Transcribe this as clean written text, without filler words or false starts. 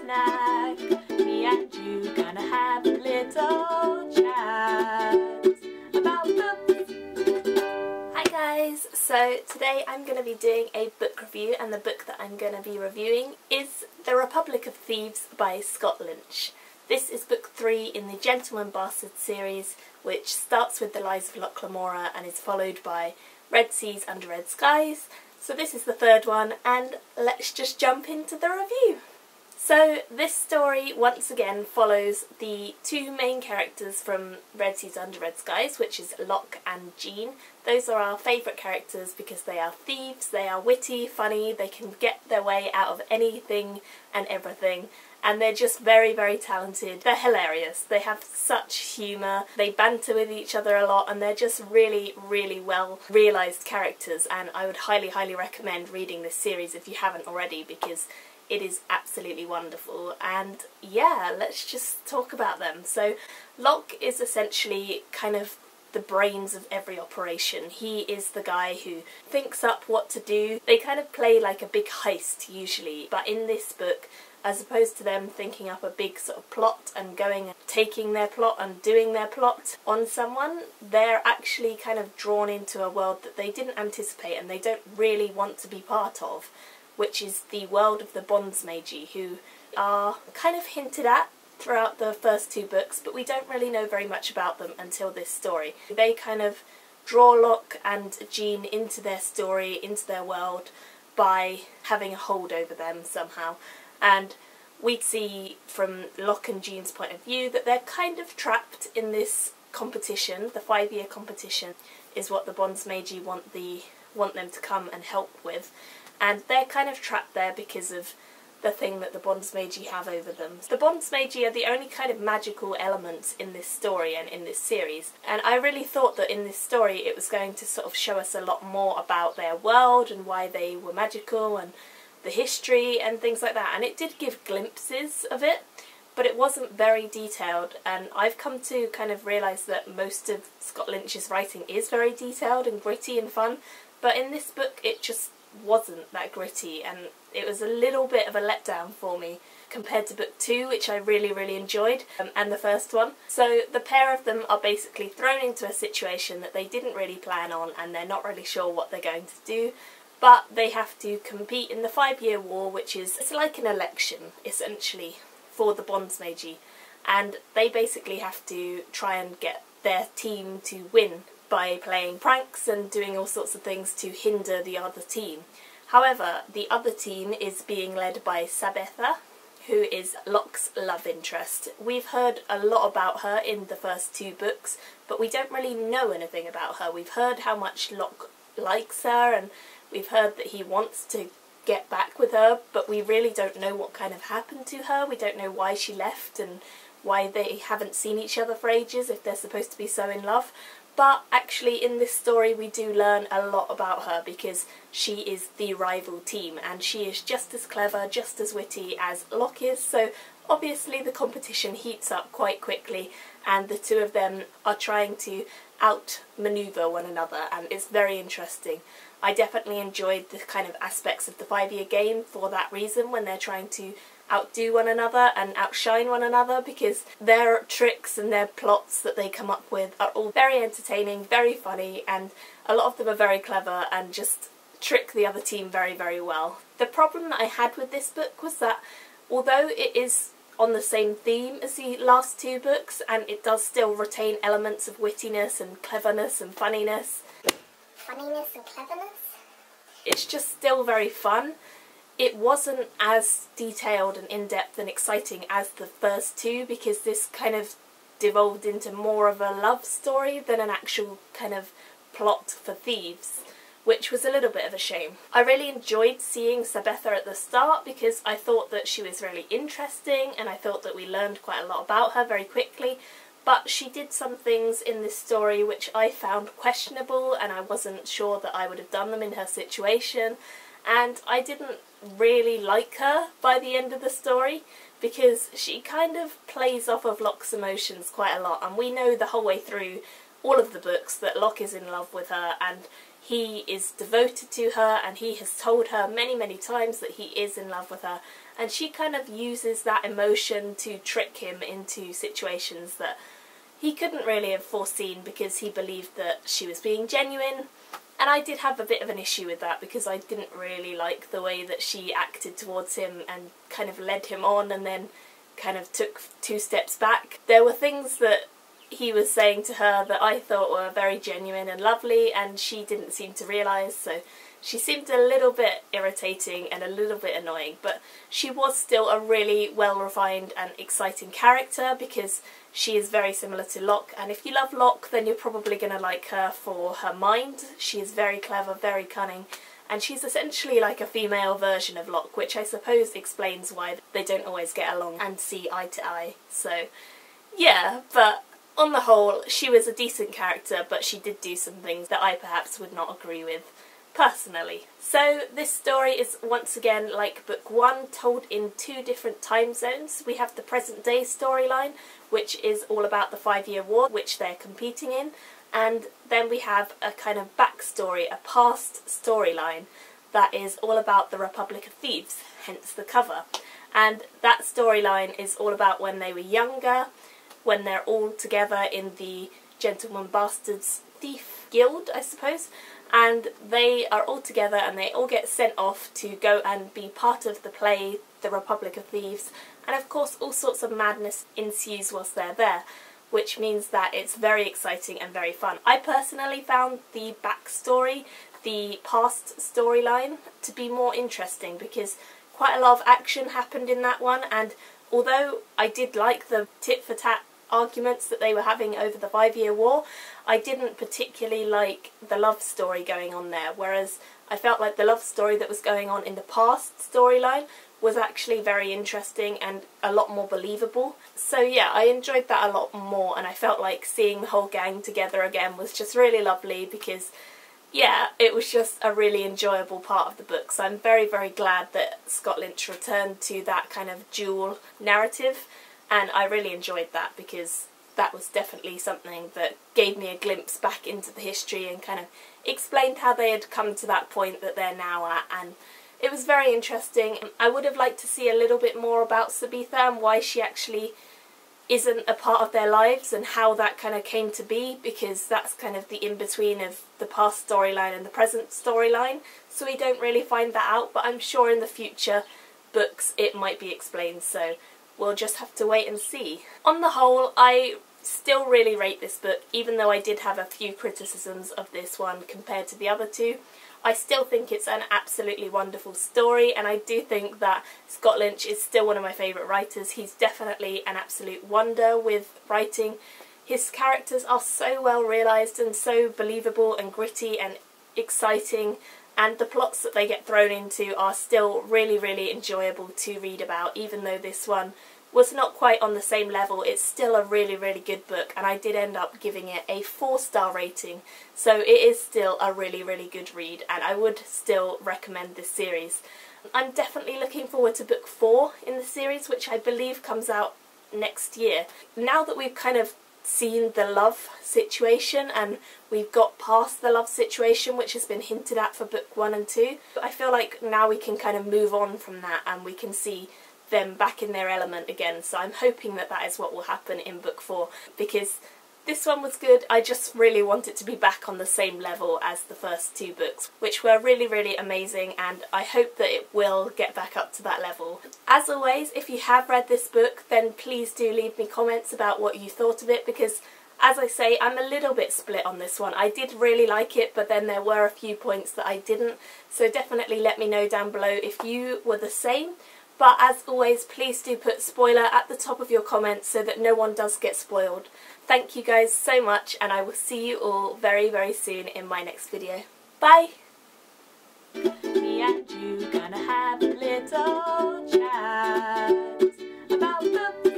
snack. Me and you gonna have a little chat about books. Hi guys, so today I'm going to be doing a book review, and the book that I'm going to be reviewing is The Republic of Thieves by Scott Lynch. This is book 3 in the Gentleman Bastard series, which starts with The Lies of Locke'S and is followed by Red Seas Under Red Skies. So this is the third one, and let's just jump into the review. So this story once again follows the two main characters from Red Seas Under Red Skies, which is Locke and Jean. Those are our favourite characters because they are thieves, they are witty, funny, they can get their way out of anything and everything, and they're just very, very talented. They're hilarious, they have such humour, they banter with each other a lot, and they're just really, really well realised characters, and I would highly, highly recommend reading this series if you haven't already, because it is absolutely wonderful. And yeah, let's just talk about them. So Locke is essentially kind of the brains of every operation. He is the guy who thinks up what to do. They kind of play like a big heist usually, but in this book, as opposed to them thinking up a big sort of plot and going and taking their plot and doing their plot on someone, they're actually kind of drawn into a world that they didn't anticipate and they don't really want to be part of, which is the world of the Bondsmagi, who are kind of hinted at throughout the first two books, but we don't really know very much about them until this story. They kind of draw Locke and Jean into their story, into their world, by having a hold over them somehow. And we see from Locke and Jean's point of view that they're kind of trapped in this competition. The 5-year competition is what the Bondsmagi want them to come and help with. And they're kind of trapped there because of the thing that the Bondsmagi have over them. The Bondsmagi are the only kind of magical elements in this story and in this series, and I really thought that in this story it was going to sort of show us a lot more about their world and why they were magical and the history and things like that, and it did give glimpses of it, but it wasn't very detailed, and I've come to kind of realise that most of Scott Lynch's writing is very detailed and gritty and fun, but in this book it just wasn't that gritty, and it was a little bit of a letdown for me compared to book 2, which I really, really enjoyed, and the first one. So the pair of them are basically thrown into a situation that they didn't really plan on, and they're not really sure what they're going to do, but they have to compete in the 5-year war, which is, it's like an election essentially for the Bondsmagi, and they basically have to try and get their team to win by playing pranks and doing all sorts of things to hinder the other team. However, the other team is being led by Sabetha, who is Locke's love interest. We've heard a lot about her in the first 2 books, but we don't really know anything about her. We've heard how much Locke likes her, and we've heard that he wants to get back with her, but we really don't know what kind of happened to her. We don't know why she left and why they haven't seen each other for ages if they're supposed to be so in love. But actually in this story we do learn a lot about her because she is the rival team and she is just as clever, just as witty as Locke is, so obviously the competition heats up quite quickly and the two of them are trying to outmaneuver one another, and it's very interesting. I definitely enjoyed the kind of aspects of the 5-year game for that reason, when they're trying to outdo one another and outshine one another, because their tricks and their plots that they come up with are all very entertaining, very funny, and a lot of them are very clever and just trick the other team very, very well. The problem that I had with this book was that although it is on the same theme as the last 2 books and it does still retain elements of wittiness and cleverness and funniness, it's just still very fun. It wasn't as detailed and in-depth and exciting as the first 2, because this kind of devolved into more of a love story than an actual kind of plot for thieves, which was a little bit of a shame. I really enjoyed seeing Sabetha at the start because I thought that she was really interesting and I thought that we learned quite a lot about her very quickly, but she did some things in this story which I found questionable, and I wasn't sure that I would have done them in her situation, and I didn't really like her by the end of the story because she kind of plays off of Locke's emotions quite a lot, and we know the whole way through all of the books that Locke is in love with her and he is devoted to her and he has told her many times that he is in love with her, and she kind of uses that emotion to trick him into situations that he couldn't really have foreseen because he believed that she was being genuine. And I did have a bit of an issue with that because I didn't really like the way that she acted towards him and kind of led him on and then kind of took 2 steps back. There were things that he was saying to her that I thought were very genuine and lovely, and she didn't seem to realise, so she seemed a little bit irritating and a little bit annoying, but she was still a really well-refined and exciting character because she is very similar to Locke, and if you love Locke then you're probably going to like her for her mind. She is very clever, very cunning, and she's essentially like a female version of Locke, which I suppose explains why they don't always get along and see eye to eye. So yeah, but on the whole she was a decent character, but she did do some things that I perhaps would not agree with personally. So this story is once again like book 1, told in 2 different time zones. We have the present day storyline, which is all about the 5-year war which they're competing in, and then we have a kind of backstory, a past storyline that is all about the Republic of Thieves, hence the cover. And that storyline is all about when they were younger, when they're all together in the Gentleman Bastards Thief Guild, I suppose, and they are all together and they all get sent off to go and be part of the play The Republic of Thieves, and of course all sorts of madness ensues whilst they're there, which means that it's very exciting and very fun. I personally found the backstory, the past storyline, to be more interesting because quite a lot of action happened in that one, and although I did like the tit-for-tat arguments that they were having over the 5-year war, I didn't particularly like the love story going on there, whereas I felt like the love story that was going on in the past storyline was actually very interesting and a lot more believable. So yeah, I enjoyed that a lot more, and I felt like seeing the whole gang together again was just really lovely because yeah, it was just a really enjoyable part of the book. So I'm very glad that Scott Lynch returned to that kind of dual narrative, and I really enjoyed that because that was definitely something that gave me a glimpse back into the history and kind of explained how they had come to that point that they're now at, and it was very interesting. I would have liked to see a little bit more about Sabitha and why she actually isn't a part of their lives and how that kind of came to be, because that's kind of the in-between of the past storyline and the present storyline, so we don't really find that out, but I'm sure in the future books it might be explained, so we'll just have to wait and see. On the whole, I still really rate this book, even though I did have a few criticisms of this one compared to the other 2. I still think it's an absolutely wonderful story, and I do think that Scott Lynch is still one of my favourite writers. He's definitely an absolute wonder with writing. His characters are so well realised and so believable and gritty and exciting, and the plots that they get thrown into are still really enjoyable to read about. Even though this one was not quite on the same level, it's still a really good book, and I did end up giving it a 4-star rating, so it is still a really good read, and I would still recommend this series. I'm definitely looking forward to book 4 in the series, which I believe comes out next year. Now that we've kind of seen the love situation and we've got past the love situation which has been hinted at for book 1 and 2, I feel like now we can kind of move on from that and we can see them back in their element again, so I'm hoping that that is what will happen in book 4, because this one was good. I just really want it to be back on the same level as the first 2 books, which were really amazing, and I hope that it will get back up to that level. As always, if you have read this book, then please do leave me comments about what you thought of it, because as I say, I'm a little bit split on this one. I did really like it, but then there were a few points that I didn't, so definitely let me know down below if you were the same. But as always, please do put spoiler at the top of your comments so that no one does get spoiled. Thank you guys so much, and I will see you all very soon in my next video. Bye! Me and you gonna have a little chat about the